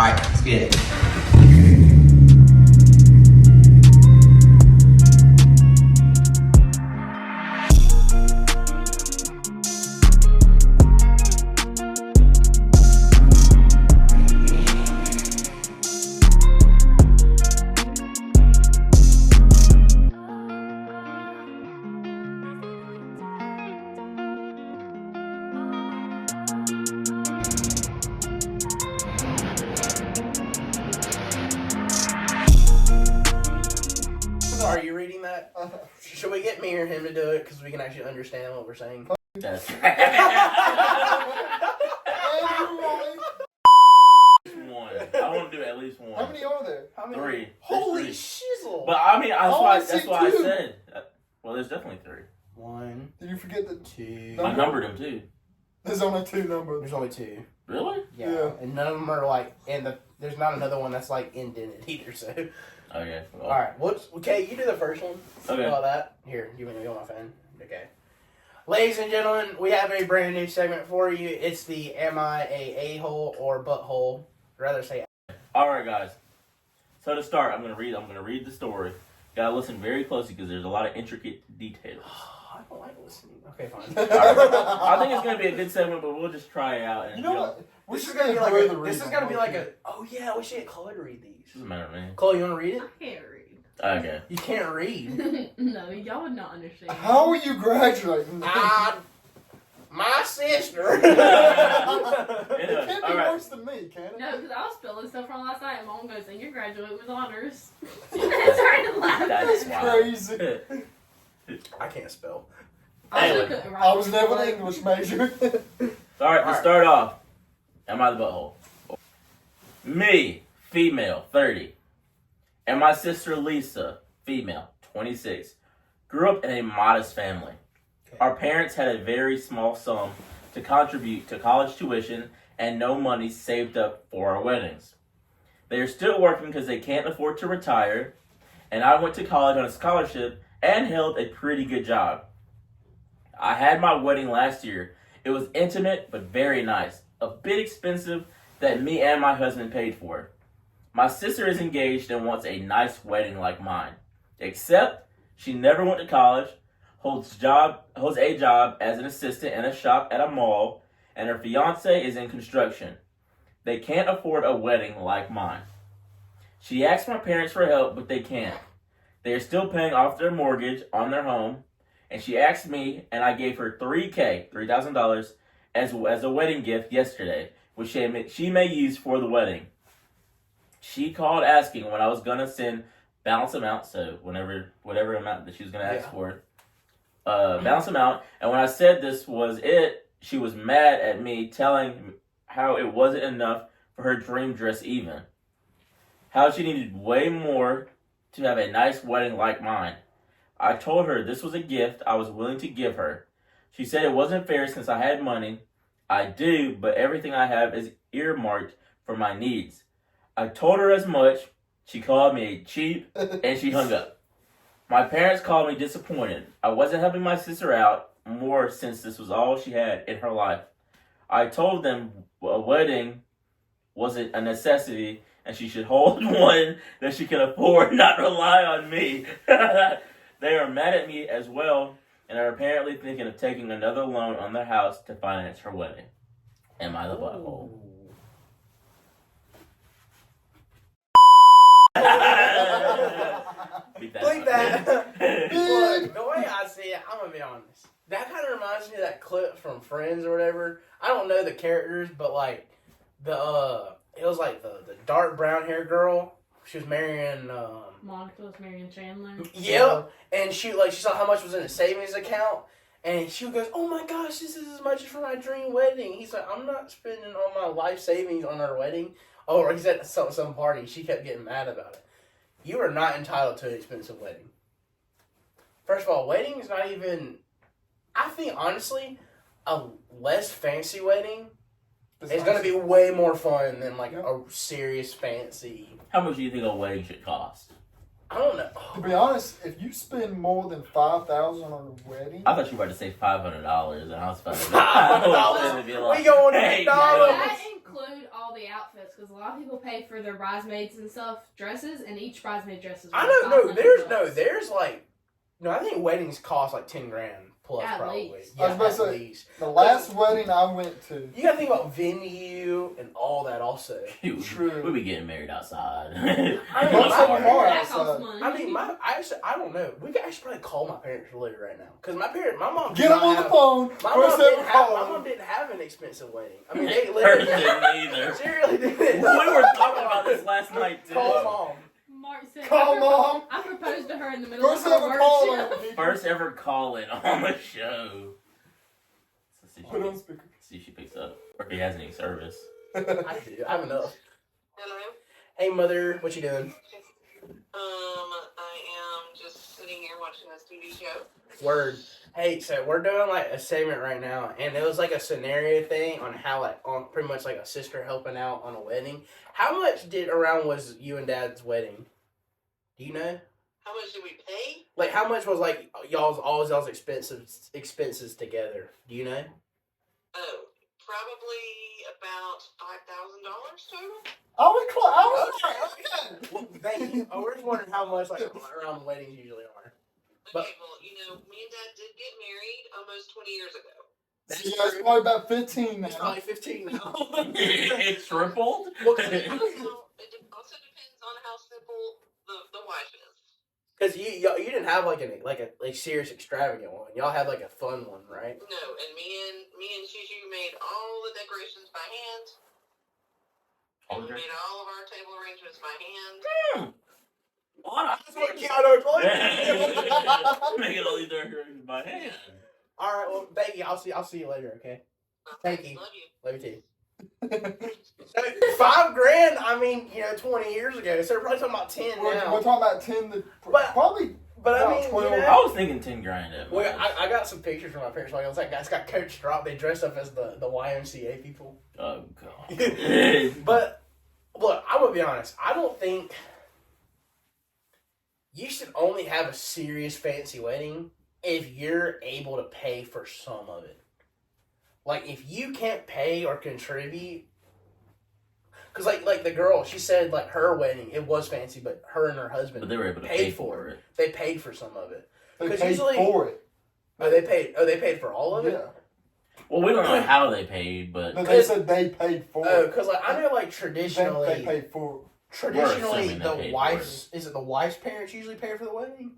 Alright, let's get it. Are you reading that? Should we get me or him to do it because we can actually understand what we're saying? Yes. One. I want to do at least one. How many are there? How many? 3. Holy There's 3. shizzle! But I mean, that's why I two. said. Well, there's definitely 3. 1, Did you forget the 2. I numbered them too. There's only 2 numbers. There's only 2. Really? Yeah. And none of them are like, there's not another one that's like indented either. So. Okay. Well. All right. Okay, you do the first one. Okay. All that. Here, you want my fan? Okay. Ladies and gentlemen, we have a brand new segment for you. It's the Am I a A-hole or butthole? Rather say. All right, guys. So to start, I'm gonna read the story. Gotta listen very closely because there's a lot of intricate details. I don't like listening. Okay, fine. All right. I think it's gonna be a good segment, but we'll just try it out. And You know what? This is gonna be like a. Oh yeah, we should get Chloe to read these. Doesn't matter, man. Chloe, you want to read it? I can't read. Okay. You can't read. No, y'all would not understand. How are you graduating? My sister. It Anyway, can't be all right. worse than me, can it? No, because I was spilling stuff from last night, and Mom goes, "And you're graduating with honors." I started laughing. That's wild. Crazy. I can't spell. I Anyway. couldn't write I was it. never an English major. All right, let's start off. Am I the butthole? Me, female, 30. And my sister Lisa, female, 26. Grew up in a modest family. Okay. Our parents had a very small sum to contribute to college tuition and no money saved up for our weddings. They are still working because they can't afford to retire, and I went to college on a scholarship and held a pretty good job. I had my wedding last year. It was intimate but very nice. A bit expensive that me and my husband paid for. My sister is engaged and wants a nice wedding like mine. Except she never went to college, holds a job as an assistant in a shop at a mall, and her fiance is in construction. They can't afford a wedding like mine. She asked my parents for help, but they can't. They are still paying off their mortgage on their home, and she asked me, and I gave her $3,000 as a wedding gift yesterday, which she may use for the wedding. She called asking when I was gonna send balance amount, so whatever amount that she was gonna ask for, balance amount. And when I said this was it, she was mad at me, telling how it wasn't enough for her dream dress even. How she needed way more to have a nice wedding like mine. I told her this was a gift I was willing to give her. She said it wasn't fair since I had money. I do, but everything I have is earmarked for my needs. I told her as much. She called me cheap, and she hung up. My parents called me disappointed. I wasn't helping my sister out more since this was all she had in her life. I told them a wedding wasn't a necessity, and she should hold one that she can afford, not rely on me. They are mad at me as well, and are apparently thinking of taking another loan on their house to finance her wedding. Am I the butthole? Like that. Look, the way I see it, I'm gonna be honest. That kind of reminds me of that clip from Friends or whatever. I don't know the characters, but like it was like the dark brown hair girl. She was marrying Monica was marrying Chandler. Yep, and she saw how much was in the savings account, and she goes, "Oh my gosh, this is as much as for my dream wedding." He's like, "I'm not spending all my life savings on our wedding." Oh, or he's at some party. She kept getting mad about it. You are not entitled to an expensive wedding. First of all, wedding is not even. I think honestly, a less fancy wedding is going to be way more fun than like a serious fancy. How much do you think a wedding should cost? I don't know. To be honest, if you spend more than $5,000 on a wedding, I thought you were about to say $500, and I was about to $500. be like, We going to hey, McDonald's. That include all the outfits because a lot of people pay for their bridesmaids and stuff dresses, and each bridesmaid dress is. I know. $500. There's like, no. I think weddings cost like $10,000 plus At probably. least. I was about to at say, least. the last wedding I went to, You gotta think about venue and all that also. True. We'll be getting married outside. I mean, Most of them are That costs outside. money. I mean, I don't know. We could actually probably call my parents really right now because my mom. Get them on the phone. My First ever my call. mom didn't have an expensive wedding. I mean, they Hers literally didn't either. She really didn't. We were talking about this last night, too. Call mom. Mark said, Call mom. I proposed to her in the middle First of her ever work call. shift. First ever calling on the show. So Put on speaker. see if she picks up. Or if he has any service. I do. I have enough. Hello. Hey, mother, what you doing? I am just sitting here watching this TV show. Word. Hey, so we're doing like a segment right now, and it was like a scenario thing on how like on pretty much like a sister helping out on a wedding. How much was you and Dad's wedding? Do you know? How much did we pay? Like how much was like y'all's expenses together? Do you know? Oh, probably about $5,000 total. I was close. Well, thank you. We're just wondering how much like around weddings usually are. But- Okay, well, me and Dad did get married almost 20 years ago. That's Yeah, it's true. probably about 15 It's now. probably 15 now. It tripled? Well, It also depends on how simple the wife is. because you didn't have like a serious extravagant one. Y'all had like a fun one, right? No, and me and Shushu made all the decorations by hand. And we made all of our table arrangements by hand. That's what Keanu told Making all these decorations by hand. All right, well, thank you. I'll see you later. Okay. Thank you. Love you. Love you too. So, $5,000. I mean, 20 years ago. So we're probably talking about 10 We're now. talking about 10 to But- probably. But I about mean, 12. I was thinking 10 grand at well, most. I got some pictures from my parents. Like, I was like, guys got Coach Drop. They dressed up as the YMCA people. Oh, God. But look, I'm gonna be honest. I don't think you should only have a serious fancy wedding if you're able to pay for some of it. Like if you can't pay or contribute, because like the girl, she said like her wedding it was fancy, but her and her husband But they were able to paid pay for for it. They paid for some of it. They 'Cause paid usually- for it. Oh, they paid for all of it. Yeah. Well, we don't know how they paid, but No, they said they paid for Oh, it. because like I know like traditionally. They paid for it. Traditionally, assuming they the paid for wife's is it the wife's parents usually pay for the wedding?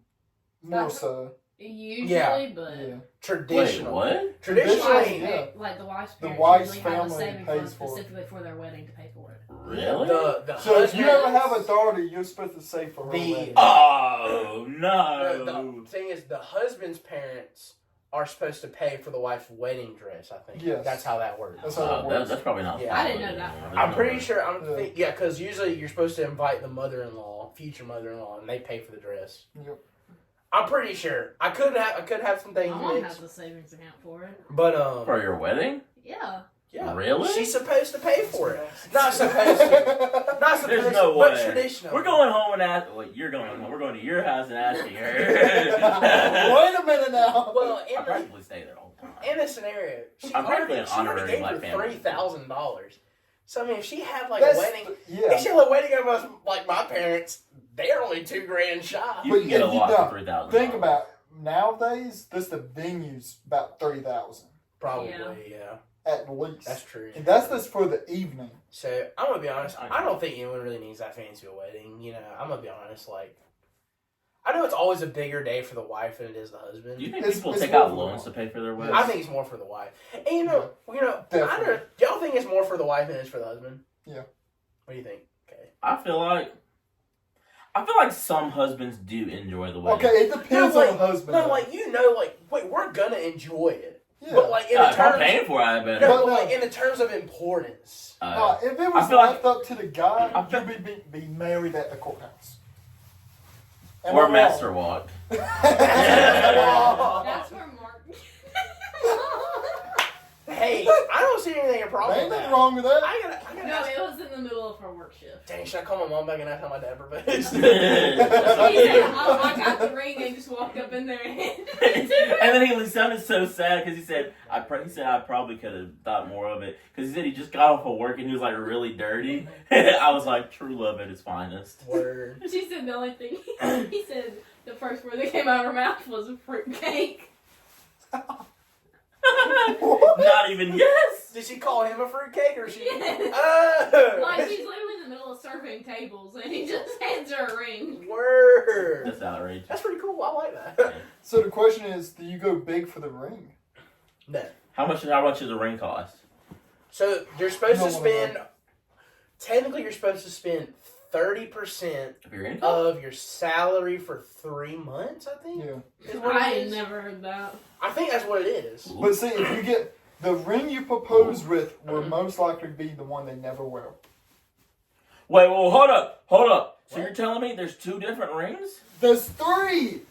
More so. Usually, Yeah. but Yeah. wait, Traditional. what? Traditionally, Yeah. like the wife's The parents wife's usually have a family saving pays fund for it. specifically for their wedding to pay for it. Really? the So if you ever husband- have a daughter, you're supposed to save for her The- wedding. Oh, no. the thing is, the husband's parents are supposed to pay for the wife's wedding dress. I think. Yes. That's how that works. That's how it works. That's probably not. Yeah. I didn't know that. I'm pretty sure. Yeah. Because usually you're supposed to invite the mother-in-law, future mother-in-law, and they pay for the dress. Yep. I'm pretty sure. I could have some things My mom mixed, has a savings account for it. but For your wedding? Yeah. yeah, Really? she's supposed to pay for it. Not supposed to. Not supposed There's no to, but way. traditional. We're going home and ask. Wait, you're going home. We're going to your house and asking her. Wait a minute now. Well, I practically stay there all the time. in this scenario, I'm practically an honorary gave black her family. $3,000. So I mean, if she had like That's- a wedding, Yeah. if she had a wedding of us like my parents, they're only $2,000 shy. You But can get a if you lot don't, for $3,000. Think about nowadays. This the venues about 3,000 Probably, Yeah. yeah. at least. That's true. And that's just for the evening. So I'm gonna be honest. I don't think anyone really needs that fancy a wedding. I'm gonna be honest. Like, I know it's always a bigger day for the wife than it is the husband. Do you think It's- people it's take more out for loans the to pay for their Yeah. wedding? I think it's more for the wife. And I don't. Definitely. Do y'all think it's more for the wife than it's for the husband? Yeah. What do you think? Okay. I feel like some husbands do enjoy the wedding. Okay, it depends No, on the husband. No, though. like, wait, we're gonna enjoy it. yeah. But like in Yeah, the if I'm terms, paying for it, I better. no, But but like no. in the terms of importance. If it I was feel like- left up to the guy, I feel- you'd be married at the courthouse. Or master walk. That's where Mark. Hey, I don't see anything wrong There with ain't nothing that. wrong with that. I gotta No, ask. it was in the middle of her work shift. Dang, should I call my mom back and ask how my dad proposed? He said, I got the ring and just walked up in there and handed it to her. And then he sounded so sad because he said I probably could have thought more of it because he said he just got off of work and he was like really dirty. I was like, true love at its finest. Word. She said the only thing he said the first word that came out of her mouth was fruitcake. Not even yes. Did she call him a fruitcake or she? Yes. Like she's literally in the middle of serving tables and he just hands her a ring. Word. That's outrageous. That's pretty cool. I like that. So the question is, do you go big for the ring? No. How much does a ring cost? So you're supposed You to don't wanna spend. Technically, you're supposed to spend 30% If you're income? of your salary for 3 months. I think. Yeah. Is what I it ain't is. never heard that. I think that's what it is. But see, if you get the ring you propose with, will most likely be the one they never wear. Wait, well, hold up. So What? you're telling me there's 2 different rings? There's 3.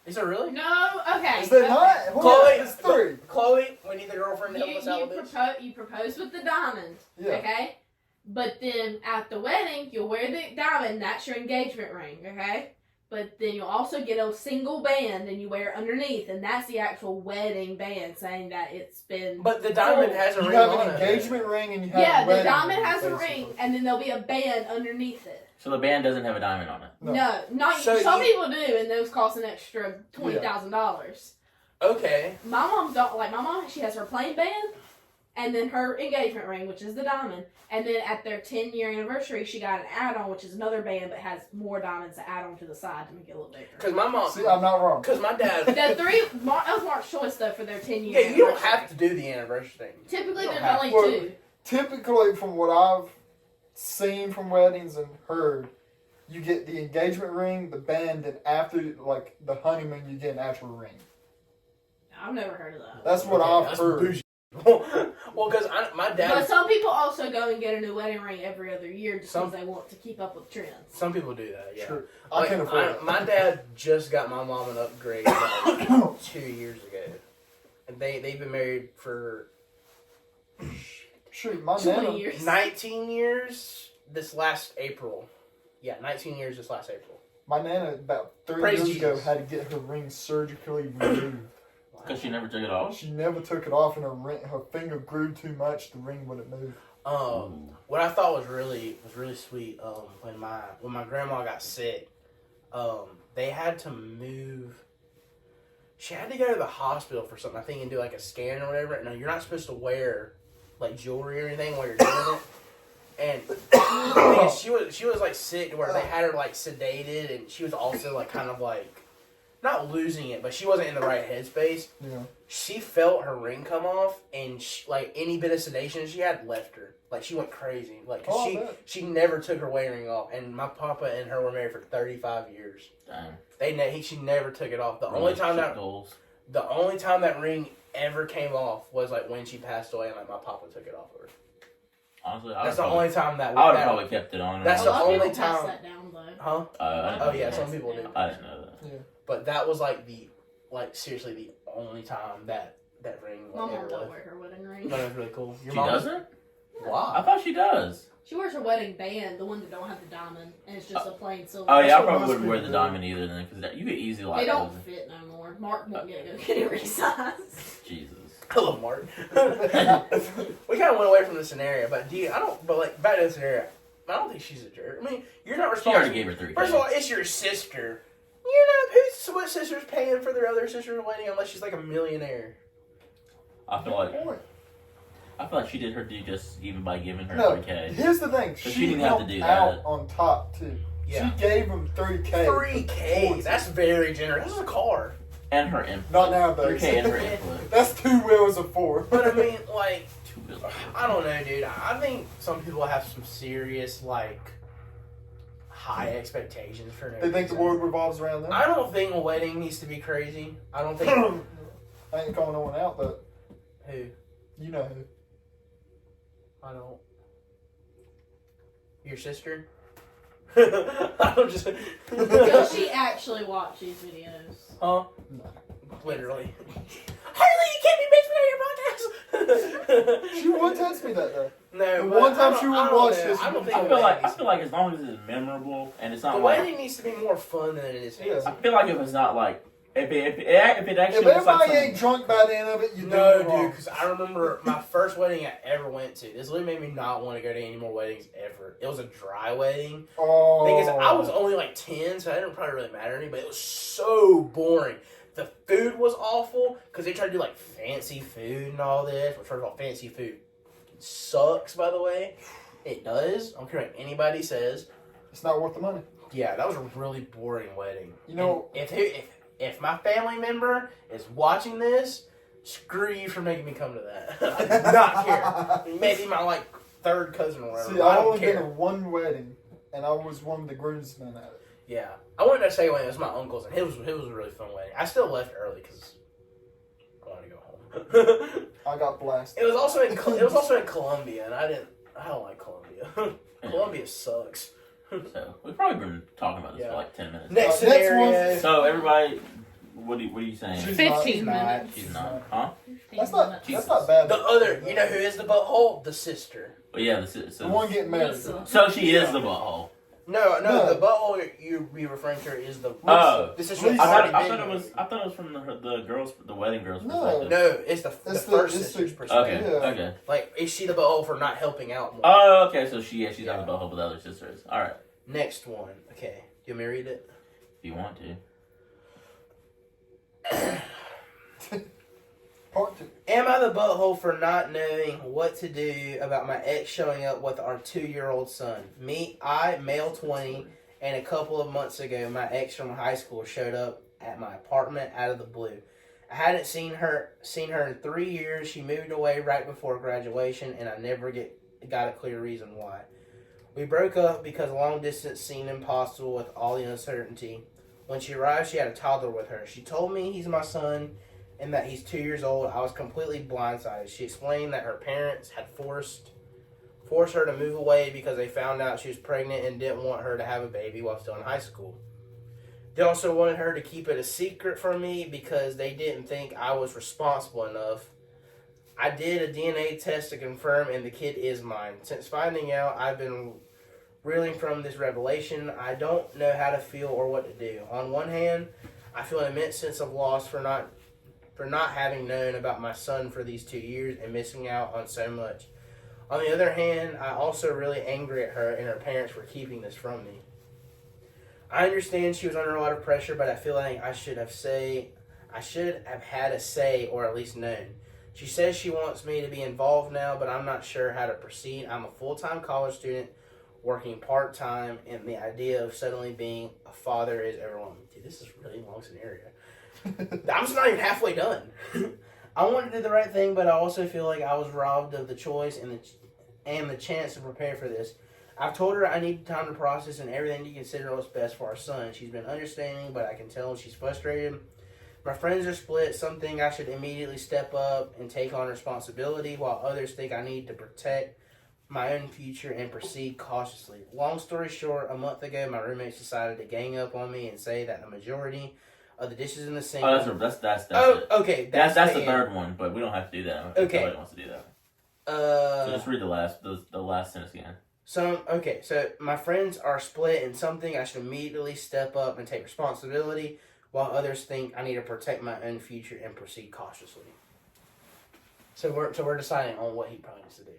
Is it really? No, okay. Is there okay. not? Hold Chloe, on, there's 3. Chloe, we need the girlfriend to help us out with this. You propose with the diamond, Yeah. okay? But then at the wedding, you'll wear the diamond, that's your engagement ring, okay? But then you'll also get a single band and you wear it underneath, and that's the actual wedding band saying that it's been... But the diamond has a You ring have on an it. engagement ring and you have Yeah, a the wedding diamond ring, has a basically. ring, and then there'll be a band underneath it. So the band doesn't have a diamond on it. No. No, not So some you- people do, and those cost an extra $20,000. Okay. My mom don't like my mom. She has her plain band, and then her engagement ring, which is the diamond. And then at their 10-year anniversary, she got an add-on, which is another band, but has more diamonds to add on to the side to make it a little bigger. Because my mom. See, I'm not wrong. Because my dad. That was Mark's choice though for their 10-year. Yeah, you don't have to do the anniversary thing. Typically, you don't there's have only to. 2. Typically, from what I've seen from weddings and heard, you get the engagement ring, the band, and after, like, the honeymoon, you get an actual ring. I've never heard of that. That's what Okay, I've that's heard. bougie. Well, because my But dad. some people also go and get a new wedding ring every other year just Some- because they want to keep up with trends. Some people do that, yeah. True. Like, I can afford it. my dad just got my mom an upgrade like 2 years ago. And they've been married for Shoot, my 20 nana, years. 19 years this last April. Yeah, 19 years this last April. my nana about 3 Praise years ago Jesus. had to get her ring surgically removed. Because she never took it off? She never took it off, and her finger grew too much. The ring wouldn't move. What I thought was really sweet. When my grandma got sick, they had to move. She had to go to the hospital for something, I think, and do like a scan or whatever. No, you're not supposed to wear like jewelry or anything while you're doing it. And the thing is, she was like sick to where they had her like sedated, and she was also like kind of like not losing it, but she wasn't in the right headspace. Yeah. She felt her ring come off, and like any bit of sedation she had left her. Like she went crazy. Like 'cause Oh, I bet. she never took her wedding ring off, and my papa and her were married for 35 years. Dang. She never took it off. The only time that ring ever came off was like when she passed away, and like my papa took it off of her. Honestly, That's the only time that. I would have probably kept it on. That's A the lot of only people pass time- that down though. Huh? I didn't Oh know yeah, that. some people do. I didn't know that. But that was like seriously the only time that ring My like, mom ever don't left. wear her wedding ring. That was really cool. Your She mom doesn't? I Why? thought she does. She wears her wedding band, the one that don't have the diamond, and it's just a plain silver. Oh yeah, I That's what probably most wouldn't wear the people do. diamond either then, because you could easily like. They don't those. fit no more. Mark won't get it resized. Jesus. Hello, Mark. We kind of went away from the scenario, but like back to the scenario. I don't think she's a jerk. I mean, you're not She responsible. already gave her 3K. First of all, it's your sister. You're not. What sister's paying for their other sister's wedding unless she's like a millionaire? I feel like Point. she did her due just even by giving her No, 3K. here's the thing. So She, she didn't have to helped do out that. on top too. Yeah. She gave him 3K. 3K. That's very generous. This is a car. And her input. Not nowadays. 3K and her input. That's 2 wheels of 4. But I mean, like, 2 bills. I don't know, dude. I think some people have some serious like high expectations for. No They think the reason. world revolves around them. I don't think a wedding needs to be crazy. I don't think. I ain't calling no one out, but Who? you know who. I don't. Your sister? I don't just. Does she actually watch these videos? Huh? No. Literally. Harley, you can't be basement on your podcast. She would text me that though. No, The but one time I she don't- would I don't watch know. this, I don't think I the feel wedding like needs to as long as it's memorable and it's not the like wedding needs to be more fun than it is fancy. I feel like if it's not like if it actually If looks like everybody something, ain't drunk by the end of it, you No, do it wrong. dude, because I remember my first wedding I ever went to. This literally made me not want to go to any more weddings ever. It was a dry wedding. Oh. Thing is, I was only like 10, so that didn't probably really matter to me, but it was so boring. The food was awful, because they tried to do like fancy food and all this, which first of all, fancy food sucks, by the way. It does. I don't care what anybody says. It's not worth the money. Yeah, that was a really boring wedding. You know, And if my family member is watching this, screw you for making me come to that. I do not care. Maybe my like third cousin or whatever. see, but I I've don't only been care. to one wedding, and I was one of the groomsmen at it. Yeah, I went to a second wedding. It was my uncle's, and it was a really fun wedding. I still left early because I wanted to go home. I got blasted. It was also in Columbia, and I don't like Columbia. Columbia sucks. so we've probably been talking about this Yeah. for like 10 minutes. Next Next scenario. one. So everybody, what are you saying? She's 15 not. minutes. She's not, huh? That's not Jesus. bad. The other, you know who is the butthole? The sister. But yeah, The one getting married. Lisa. so she is the butthole. No, No. the butthole you be referring to is the. Oh. This is Lisa. I thought it was from the girls, the wedding girls' No. perspective. No, it's the It's first the- sister's it's perspective. Okay, Yeah. okay. Like, is she the butthole for not helping out more? Oh, okay. So she's Yeah. not the butthole, but the other sister is. All right, Next one. Okay, you want me to read it? if you want to. Part 2. Am I the butthole for not knowing what to do about my ex showing up with our 2-year-old son? I, male 20, and a couple of months ago, my ex from high school showed up at my apartment out of the blue. I hadn't seen her in 3 years. She moved away right before graduation, and I never got a clear reason why. We broke up because long distance seemed impossible with all the uncertainty. When she arrived, she had a toddler with her. She told me he's my son and that he's 2 years old. I was completely blindsided. She explained that her parents had forced her to move away because they found out she was pregnant and didn't want her to have a baby while still in high school. They also wanted her to keep it a secret from me because they didn't think I was responsible enough. I did a DNA test to confirm, and the kid is mine. Since finding out, I've been reeling from this revelation. I don't know how to feel or what to do. On one hand, I feel an immense sense of loss for not having known about my son for these 2 years and missing out on so much. On the other hand, I also really angry at her and her parents for keeping this from me. I understand she was under a lot of pressure, but I feel like I should have had a say or at least known. She says she wants me to be involved now, but I'm not sure how to proceed. I'm a full-time college student working part-time, and the idea of suddenly being a father is overwhelming. Dude, this is a really long scenario. I'm just not even halfway done. I want to do the right thing, but I also feel like I was robbed of the choice and the chance to prepare for this. I've told her I need time to process and everything to consider what's best for our son. She's been understanding, but I can tell she's frustrated. My friends are split. Some think I should immediately step up and take on responsibility, while others think I need to protect my own future and proceed cautiously. Long story short, a month ago, my roommates decided to gang up on me and say that the majority of the dishes in the sink. Oh, that's Oh, it. okay. That's the end. third one, but we don't have to do that. If Okay. nobody wants to do that. So just read the last sentence again. So my friends are split, and some think I should immediately step up and take responsibility, while others think I need to protect my own future and proceed cautiously. So we're deciding on what he probably needs to do.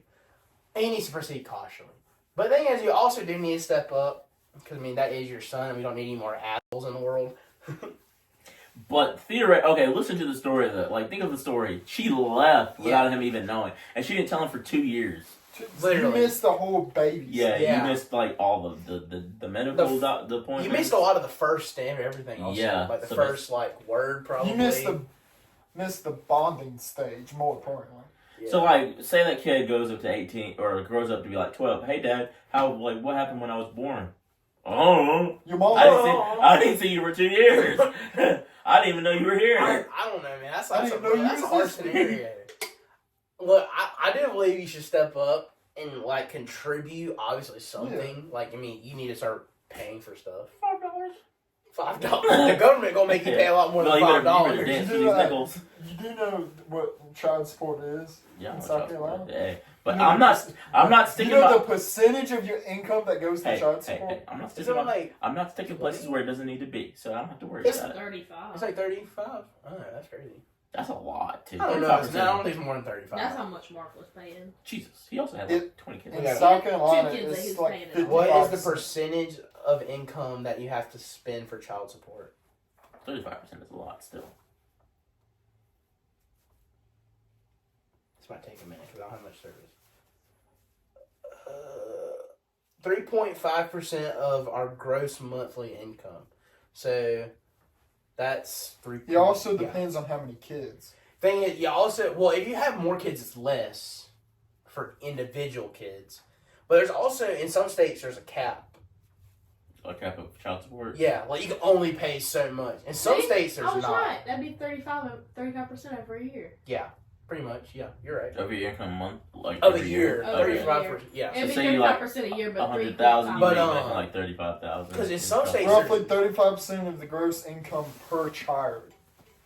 He needs to proceed cautiously. But the thing is, you also do need to step up, because, I mean, that is your son, and we don't need any more assholes in the world. But okay, listen to the story of that. Like, think of the story. She left without him even knowing, and she didn't tell him for 2 years. Literally. You missed the whole baby. Yeah, you missed like all the medical the point. You missed a lot of the first step, everything else. Yeah, Like the so first word probably. You missed the bonding stage, more importantly. Yeah. So like, say that kid goes up to 18 or grows up to be like 12. Hey, Dad, what happened when I was born? Oh, Your mom. I didn't see you for 2 years. I didn't even know you were here. I don't know, man. That's I a didn't know you hard existed. scenario. Look, I do believe you should step up and like contribute. Obviously, something. Like, I mean, you need to start paying for stuff. $5. $5. The government gonna make you pay a lot more than You better $5. dance for You these do nickels. You do know what child support is Yeah, in I'm South Carolina? Hey, but You know I'm not You sticking know by. the percentage of your income that goes to child support? Hey, I'm not Is sticking it by. like I'm not sticking places where it doesn't need to be, so I don't have to worry It's about it. 35. it's like 35? Oh, that's crazy. That's a lot, too. I don't know. I don't think it's more than 35. That's how much Mark was paying. Jesus, he also had like 20 kids. In Yeah. South Carolina, 2 kids that it's he's like paying it 55%. off. What is the percentage of income that you have to spend for child support? 35% is a lot still. This might take a minute because I don't have much service. 3.5% of our gross monthly income. So that's 3. It also depends on how many kids. Thing is, you also if you have more kids, it's less for individual kids. But there's also in some states there's a cap. A cap of child support. Yeah, like you can only pay so much. In some See? states there's I was not. right. That'd be 35% every year. Yeah, pretty much. Yeah, you're right. Of your income month, like Of a every year, Oh, every 35%. Yeah, It'd be say you like 35% a year, but 100,000, you But, make making like 35,000. because in some states- Roughly 35% of the gross income per child.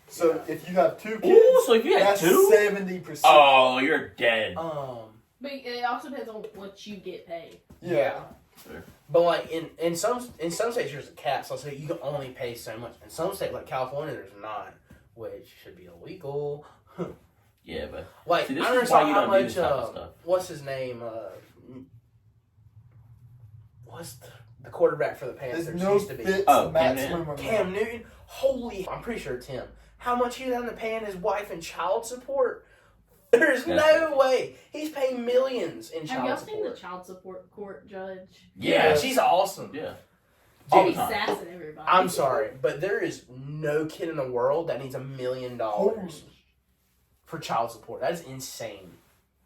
So Yeah. if you have 2 kids, Ooh, so if you had that's 2? 70%. Oh, you're dead. But it also depends on what you get paid. Yeah. Sure. But like in some states there's a cap, so you can only pay so much. In some states like California there's not, which should be illegal. Yeah, but Like see, this I is never why saw you how don't do much. this type of stuff. What's his name? What's the quarterback for the Panthers? There's no used to be fixed Oh, maximum amount. Cam Newton. Holy, I'm pretty sure it's him. How much he's having to pay his wife in child support? There's no way. He's paying millions in Have y'all child seen the support. child support court judge? Yeah, she's awesome. Yeah. All the She's time. sassing everybody. I'm sorry, but there is no kid in the world that needs $1 million for child support. That is insane.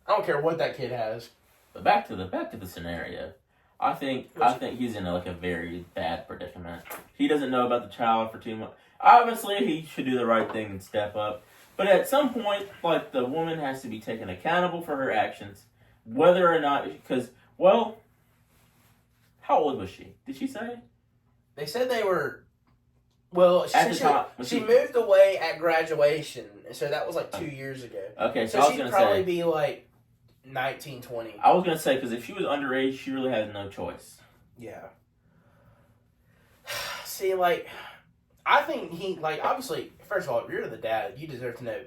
I don't care what that kid has. But back to the scenario. I think he's in like a very bad predicament. He doesn't know about the child for too much. Obviously, he should do the right thing and step up. But at some point, like, the woman has to be taken accountable for her actions, whether or not, because, well, how old was she? Did she say? They said they were. Well, At the time, she moved away at graduation, so that was like 2 years ago. Okay, so I So was she'd gonna probably say. be like 19, 20. I was gonna say because if she was underage, she really had no choice. Yeah. See, like, I think obviously, first of all, if you're the dad, you deserve to know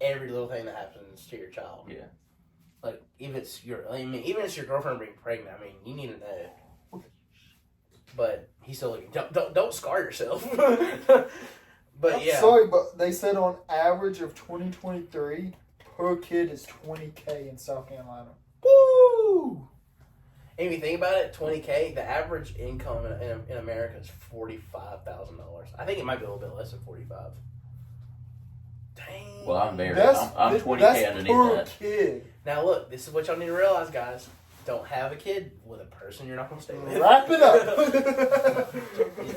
every little thing that happens to your child. Yeah. Like, even if it's your girlfriend being pregnant, I mean, you need to know. But he's still like, don't scar yourself. But I'm yeah. sorry, but they said on average of 2023, per kid is $20K in South Carolina. Woo! And if you think about it, $20K, the average income in America is $45,000. I think it might be a little bit less than 45. Dang. Well, I'm very. That's I'm 20K that's underneath per that. kid. Now look, this is what y'all need to realize, guys. Don't have a kid with a person you're not going to stay with. Wrap it up.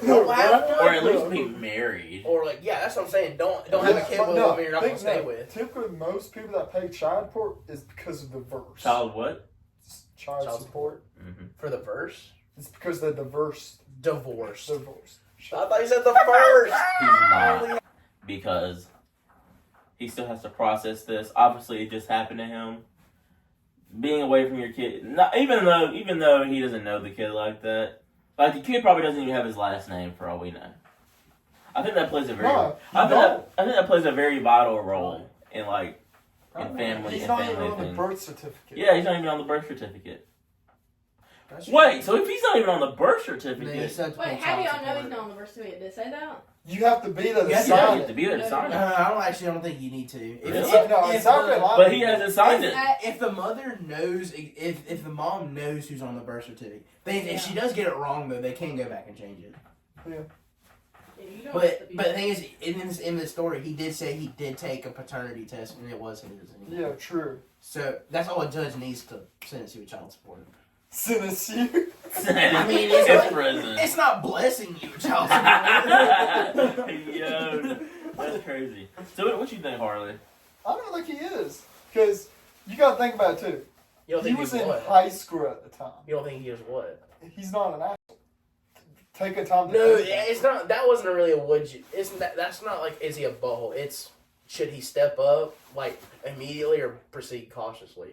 Don't have one. Or at least be married. Or like, yeah, that's what I'm saying. Don't have a kid with a woman you're not going to stay with. Typically, most people that pay child support is because of divorce. Child what? Child support. Mm-hmm. For the verse? It's because they're divorced. Divorced. Divorced. I thought you said the first. He's not, because he still has to process this. Obviously, it just happened to him. Being away from your kid, even though he doesn't know the kid like that, like the kid probably doesn't even have his last name for all we know. I think that plays a very, No, I think that plays a very vital role in like in family He's and not family even on the things. birth certificate. Yeah, he's not even on the birth certificate. That's Wait, so if he's not even on the birth They certificate, said to Wait, pay how do y'all child know support. he's not on the birth certificate? Did it say that? You have to be there to Yeah, you sign have to it. be there to sign it. I don't think you need to. If, Really? It's not very long. But he hasn't signed it. if the mother knows, if the mom knows who's on the birth certificate, if she does get it wrong though, they can go back and change it. Yeah, you don't have to But be the thing is, in the story, he did say he did take a paternity test and it was his. Yeah, true. So that's all a judge needs to sentence you with child support. Sentence you. I mean, it's in like- prison. It's not blessing you with child support. Yo, that's crazy. So what you think, Harley? I don't think he is. Because you got to think about it too. You don't He think was he's in what? high school at the time. You don't think he is what? He's not an asshole. take a time to No, think about it. it's not. That wasn't really a would you. Isn't that? That's not like is he a butthole? It's should he step up like immediately or proceed cautiously?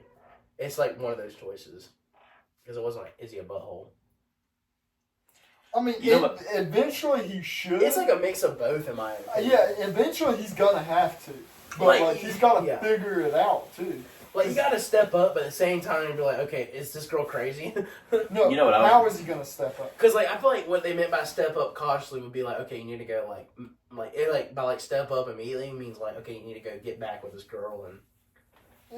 It's like one of those choices because it wasn't like is he a butthole? I mean, You know what? eventually he should. It's like a mix of both in my opinion. Yeah, eventually he's gonna have to, but Like, like he's gotta yeah. figure it out too. Like you gotta step up, but at the same time be like, okay, is this girl crazy? No, You know what I how is he gonna step up? Because like I feel like what they meant by step up cautiously would be like, okay, you need to go like by like step up immediately means like okay, you need to go get back with this girl and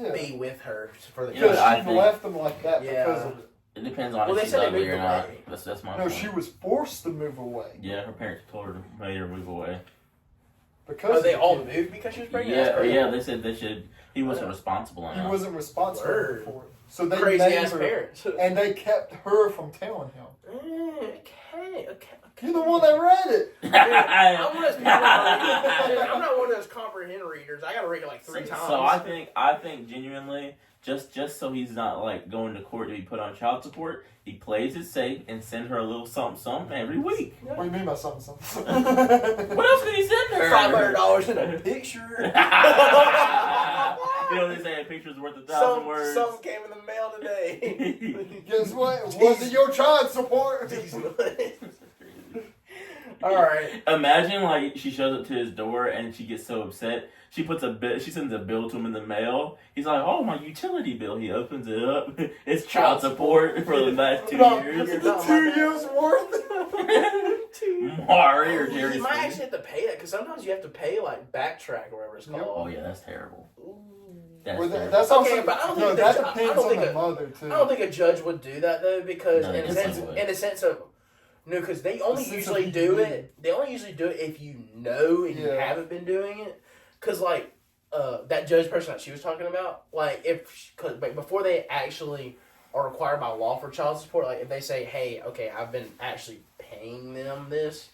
Yeah, be with her for the You know because what I she think? left him like that Yeah. because of it. It depends on Well, if they she's said they ugly moved or not. away. That's my No, point. she was forced to move away Yeah, her parents told her, made her move away. because Oh, they of all the kid. moved because she was pregnant. That's Yeah, crazy. yeah, they said they should. He wasn't Yeah. responsible He enough. wasn't responsible Word. for it, so they Crazy made ass her, parents. and they kept her from telling him. Okay. You're the one that read it. I'm not one of those comprehend readers. I gotta read it like three times. So I think genuinely, just so he's not like going to court to be put on child support, he plays it safe and send her a little something every week. What do you mean by something? What else could he send her? $500 in a picture. You know they say a picture's worth 1,000 words. Some came in the mail today. Guess what? Was it your child support? All right. Imagine like she shows up to his door and she gets so upset. She sends a bill to him in the mail. He's like, "Oh, my utility bill." He opens it up. It's child support for the last 2 No, years. You're not 2 my years worth. Mari or Jerry You might Springer. actually have to pay that because sometimes you have to pay like backtrack or whatever it's Yep. called. Oh yeah, that's terrible. Ooh. That's Well, terrible. that's also Okay, but I don't no. think That that- I depends don't on think the it- mother too. I don't think a judge would do that though because No, in they a sense, definitely would. in a sense of no, because they only sense of usually you do do it. They only usually do it if you know and you Yeah. haven't been doing it. Because like that judge person that she was talking about, like because before they actually are required by law for child support, like if they say, hey, okay, I've been actually paying them this.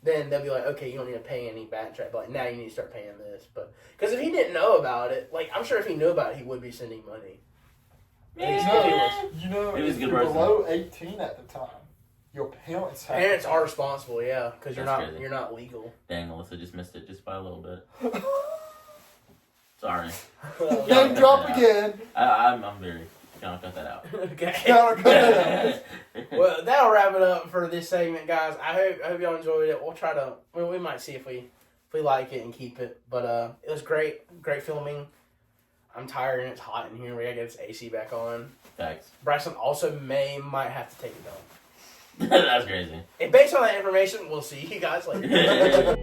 Then they'll be like, okay, you don't need to pay any backtrack. But like now you need to start paying this. But because if he didn't know about it, like I'm sure if he knew about it, he would be sending money. Yeah. You know, He was if a good you're person. below 18 at the time, your parents have. Parents are responsible, yeah, because That's crazy. you're not legal. Dang, Alyssa just missed it just by a little bit. Sorry. Name drop again. I'm very. Don't cut that out. Okay. Gotta cut it out. Well, that'll wrap it up for this segment, guys. I hope y'all enjoyed it. We'll try to. We might see if we like it and keep it. But it was great filming. I'm tired and it's hot in here. We gotta get this AC back on. Thanks. Bryson also might have to take it down. That's crazy. And based on that information, we'll see you guys later.